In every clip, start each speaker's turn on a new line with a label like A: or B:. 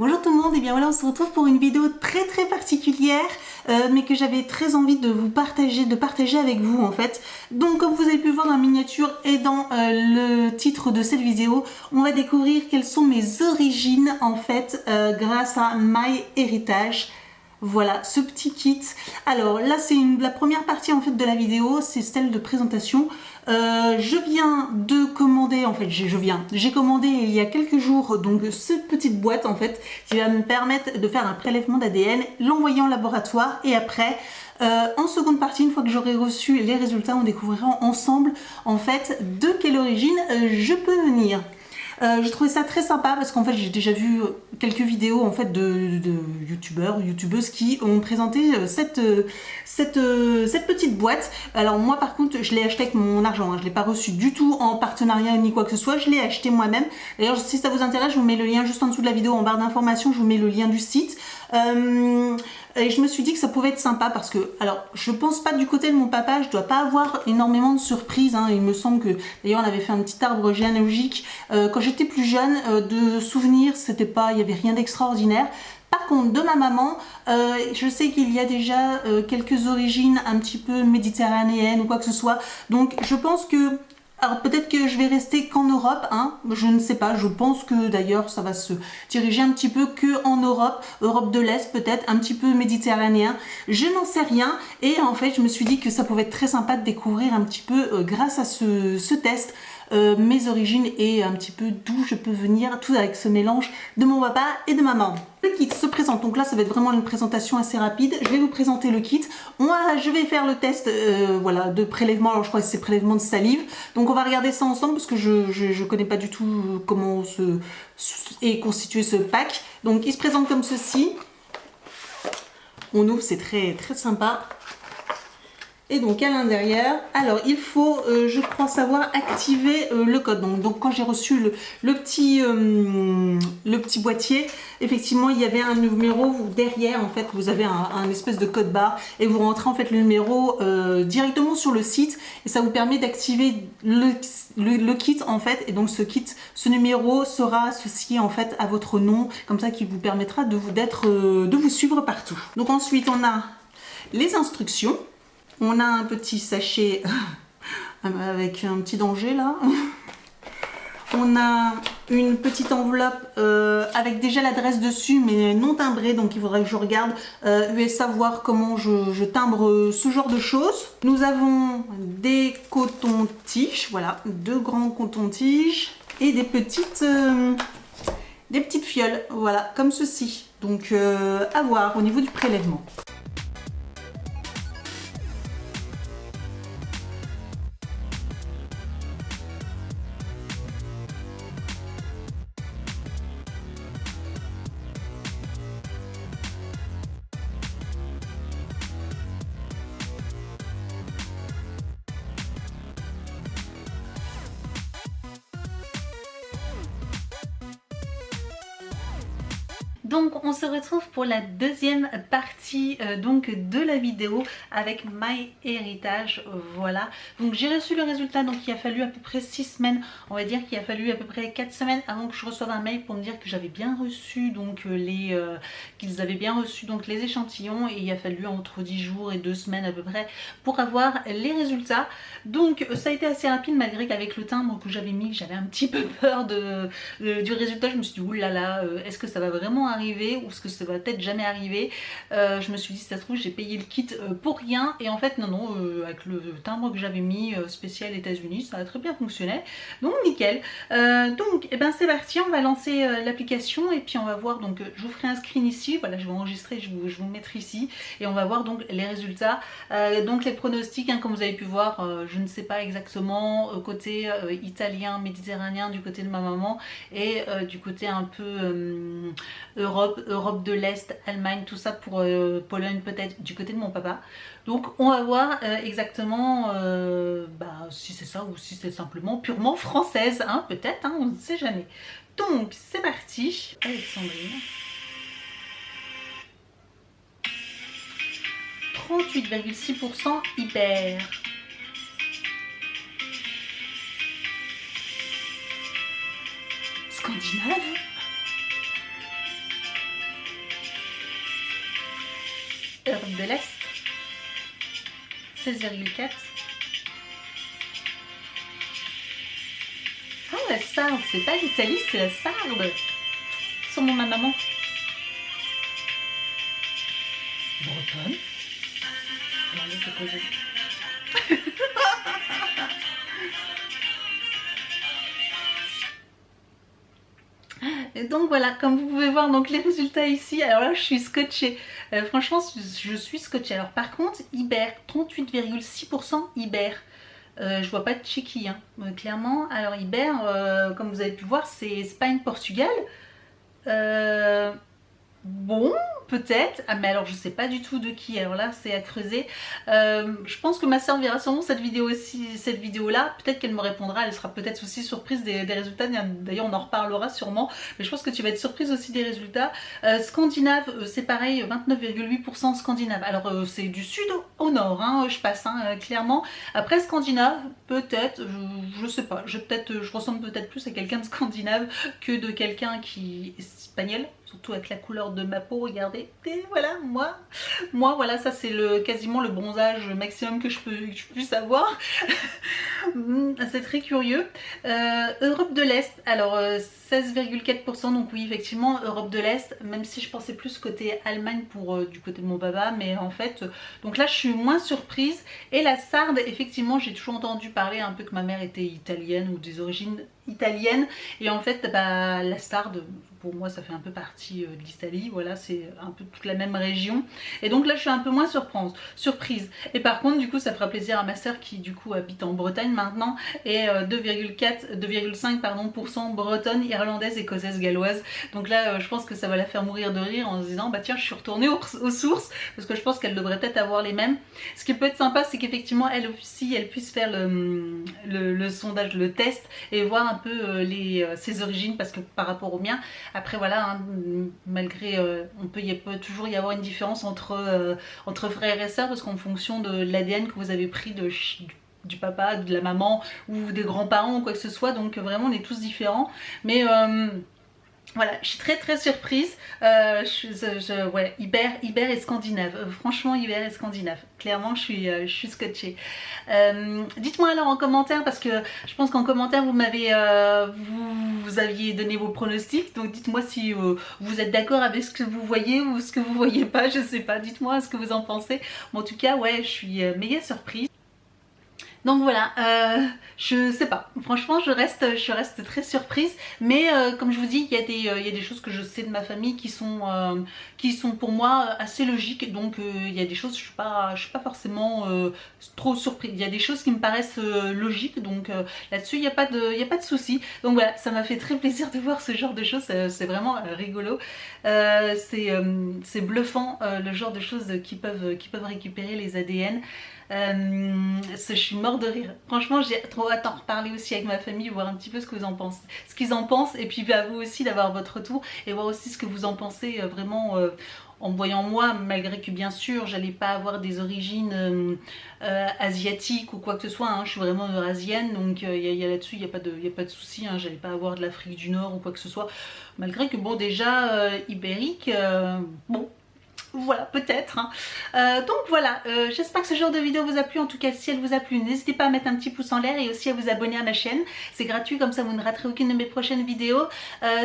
A: Bonjour tout le monde, et bien voilà on se retrouve pour une vidéo très particulière mais que j'avais très envie de vous partager avec vous en fait. Donc comme vous avez pu voir dans la miniature et dans le titre de cette vidéo, on va découvrir quelles sont mes origines en fait grâce à MyHeritage. Voilà ce petit kit. Alors là c'est la première partie en fait de la vidéo, c'est celle de présentation. Je viens de commander, en fait j'ai commandé il y a quelques jours donc cette petite boîte en fait qui va me permettre de faire un prélèvement d'ADN, l'envoyer en laboratoire et après en seconde partie, une fois que j'aurai reçu les résultats, on découvrira ensemble en fait de quelle origine je peux venir. J'ai trouvé ça très sympa parce qu'en fait j'ai déjà vu quelques vidéos en fait de youtubeurs ou youtubeuses qui ont présenté cette petite boîte. Alors moi par contre je l'ai acheté avec mon argent, hein. Je ne l'ai pas reçu du tout en partenariat ni quoi que ce soit, je l'ai acheté moi-même. D'ailleurs si ça vous intéresse, je vous mets le lien juste en dessous de la vidéo en barre d'informations, je vous mets le lien du site. Et je me suis dit que ça pouvait être sympa parce que, alors je pense pas du côté de mon papa, je dois pas avoir énormément de surprises, hein. Il me semble que, d'ailleurs on avait fait un petit arbre généalogique quand j'étais plus jeune, de souvenirs, c'était pas, il y avait rien d'extraordinaire. Par contre, de ma maman, je sais qu'il y a déjà quelques origines un petit peu méditerranéennes ou quoi que ce soit, donc je pense que alors peut-être que je vais rester qu'en Europe, hein, je ne sais pas, je pense que d'ailleurs ça va se diriger un petit peu que en Europe, Europe de l'Est peut-être, un petit peu méditerranéen, je n'en sais rien et en fait je me suis dit que ça pouvait être très sympa de découvrir un petit peu grâce à ce test mes origines et un petit peu d'où je peux venir, tout avec ce mélange de mon papa et de maman. Le kit se présente, donc là ça va être vraiment une présentation assez rapide, je vais vous présenter le kit. Moi je vais faire le test voilà, de prélèvement, alors je crois que c'est prélèvement de salive, donc on va regarder ça ensemble parce que je connais pas du tout comment est constitué ce pack. Donc il se présente comme ceci, on ouvre, c'est très sympa. Et donc à l'intérieur, alors il faut, je crois savoir activer le code. Donc quand j'ai reçu le petit boîtier, effectivement il y avait un numéro derrière. En fait vous avez un espèce de code barre et vous rentrez en fait le numéro directement sur le site et ça vous permet d'activer le kit en fait. Et donc ce numéro sera associé en fait à votre nom, comme ça qui vous permettra de vous suivre partout. Donc ensuite on a les instructions. On a un petit sachet avec un petit danger là. On a une petite enveloppe avec déjà l'adresse dessus mais non timbrée, donc il faudrait que je regarde USA voir comment je timbre ce genre de choses. Nous avons des cotons-tiges, voilà, 2 grands cotons-tiges et des petites fioles, voilà, comme ceci. Donc à voir au niveau du prélèvement. Donc on se retrouve pour la deuxième partie donc de la vidéo avec MyHeritage, voilà. Donc j'ai reçu le résultat, donc il a fallu à peu près 6 semaines, on va dire qu'il a fallu à peu près 4 semaines avant que je reçoive un mail pour me dire que j'avais bien reçu donc qu'ils avaient bien reçu donc les échantillons, et il a fallu entre 10 jours et 2 semaines à peu près pour avoir les résultats. Donc ça a été assez rapide malgré qu'avec le timbre que j'avais mis, j'avais un petit peu peur du résultat. Je me suis dit oulala, est-ce que ça va vraiment arriver ou est-ce que ça va peut-être jamais arriver. Je me suis dit si ça se trouve j'ai payé le kit pour rien, et en fait non, avec le timbre que j'avais mis spécial États-Unis, ça a très bien fonctionné, donc nickel. Donc et ben c'est parti, on va lancer l'application et puis on va voir. Donc je vous ferai un screen ici, voilà, je vais enregistrer, je vous le mettrai ici et on va voir donc les résultats. Donc les pronostics, hein, comme vous avez pu voir, je ne sais pas exactement côté italien, méditerranéen du côté de ma maman, et du côté un peu Europe de l'Est, Allemagne, tout ça pour Pologne peut-être du côté de mon papa. Donc on va voir exactement si c'est ça ou si c'est simplement purement française, hein, peut-être, hein, on ne sait jamais. Donc c'est parti, Alexandrine. 38,6% hyper. Scandinave. Europe de l'Est, 16,4. Ah, la Sarde, c'est pas l'Italie, c'est la Sarde. Sûrement ma maman. Bretonne. Regardez, c'est quoi j'ai... Et donc voilà, comme vous pouvez voir donc les résultats ici, alors là je suis scotchée, franchement je suis scotchée. Alors par contre Iber, 38,6% Iber, je vois pas de Tchéquie hein, clairement. Alors Iber, comme vous avez pu voir, c'est Espagne-Portugal. Bon, peut-être. Ah, mais alors je sais pas du tout de qui. Alors là, c'est à creuser. Je pense que ma soeur verra sûrement cette vidéo aussi, cette vidéo-là. Peut-être qu'elle me répondra. Elle sera peut-être aussi surprise des résultats. D'ailleurs, on en reparlera sûrement. Mais je pense que tu vas être surprise aussi des résultats. Scandinave, c'est pareil, 29,8% Scandinave. Alors c'est du sud au nord, hein, je passe hein, clairement. Après Scandinave, peut-être, je sais pas. Je ressemble peut-être plus à quelqu'un de Scandinave que de quelqu'un qui est espagnol. Surtout avec la couleur de ma peau, regardez. Et voilà, moi voilà, ça c'est quasiment le bronzage maximum que je puisse avoir. C'est très curieux. Europe de l'Est, alors 16,4%, donc oui, effectivement, Europe de l'Est, même si je pensais plus côté Allemagne pour du côté de mon papa, mais en fait, donc là je suis moins surprise. Et la Sarde, effectivement, j'ai toujours entendu parler un peu que ma mère était italienne ou des origines italiennes, et en fait, bah, la Sarde, pour moi ça fait un peu partie de l'Italie, voilà, c'est un peu toute la même région, et donc là je suis un peu moins surprise. Et par contre du coup ça fera plaisir à ma soeur qui du coup habite en Bretagne maintenant, et 2,5% bretonne, irlandaise, écossaise, galloise. Donc là je pense que ça va la faire mourir de rire en se disant bah tiens, je suis retournée aux sources, parce que je pense qu'elle devrait peut-être avoir les mêmes. Ce qui peut être sympa, c'est qu'effectivement elle aussi elle puisse faire le sondage, le test, et voir un peu ses origines, parce que par rapport aux miens, après voilà, hein, malgré il peut toujours y avoir une différence entre frères et sœurs, parce qu'en fonction de l'ADN que vous avez pris du papa, de la maman ou des grands-parents ou quoi que ce soit, donc vraiment on est tous différents. Mais voilà, je suis très surprise. Ouais, Iber et Scandinave. Franchement, Iber et Scandinave. Clairement, je suis scotchée. Dites-moi alors en commentaire, parce que je pense qu'en commentaire vous m'avez, vous aviez donné vos pronostics. Donc dites-moi si vous êtes d'accord avec ce que vous voyez ou ce que vous voyez pas. Je sais pas. Dites-moi ce que vous en pensez. Mais en tout cas, ouais, je suis méga surprise. Donc voilà, je sais pas, franchement je reste très surprise, mais comme je vous dis, il y a des choses que je sais de ma famille qui sont pour moi assez logiques, donc il y a des choses, je suis pas forcément trop surprise. Il y a des choses qui me paraissent logiques, donc là-dessus il n'y a pas de souci. Donc voilà, ça m'a fait très plaisir de voir ce genre de choses, c'est vraiment rigolo, c'est bluffant le genre de choses qui peuvent récupérer les ADN. Je suis mort de rire. Franchement, j'ai trop hâte d'en reparler aussi avec ma famille, voir un petit peu ce qu'ils en pensent, et puis à vous aussi d'avoir votre retour et voir aussi ce que vous en pensez vraiment en me voyant moi, malgré que bien sûr j'allais pas avoir des origines asiatiques ou quoi que ce soit, hein. Je suis vraiment eurasienne, donc là-dessus il n'y a pas de souci, hein. J'allais pas avoir de l'Afrique du Nord ou quoi que ce soit, malgré que bon, déjà ibérique, bon, voilà, peut-être hein. Donc voilà, j'espère que ce genre de vidéo vous a plu. En tout cas, si elle vous a plu, n'hésitez pas à mettre un petit pouce en l'air et aussi à vous abonner à ma chaîne. C'est gratuit, comme ça vous ne raterez aucune de mes prochaines vidéos.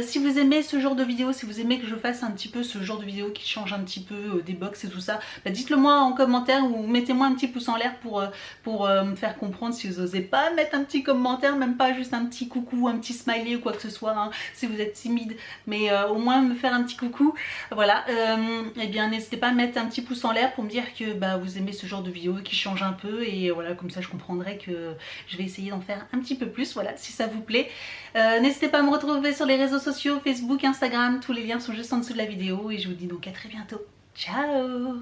A: Si vous aimez ce genre de vidéo, si vous aimez que je fasse un petit peu ce genre de vidéo qui change un petit peu des box et tout ça, bah dites-le moi en commentaire, ou mettez-moi un petit pouce en l'air pour me faire comprendre. Si vous n'osez pas mettre un petit commentaire, même pas juste un petit coucou, un petit smiley ou quoi que ce soit, hein, si vous êtes timide, mais au moins me faire un petit coucou, voilà. Et bien n'hésitez pas à mettre un petit pouce en l'air pour me dire que bah, vous aimez ce genre de vidéo qui change un peu, et voilà, comme ça je comprendrai que je vais essayer d'en faire un petit peu plus, voilà, si ça vous plaît. N'hésitez pas à me retrouver sur les réseaux sociaux, Facebook, Instagram, tous les liens sont juste en dessous de la vidéo, et je vous dis donc à très bientôt. Ciao!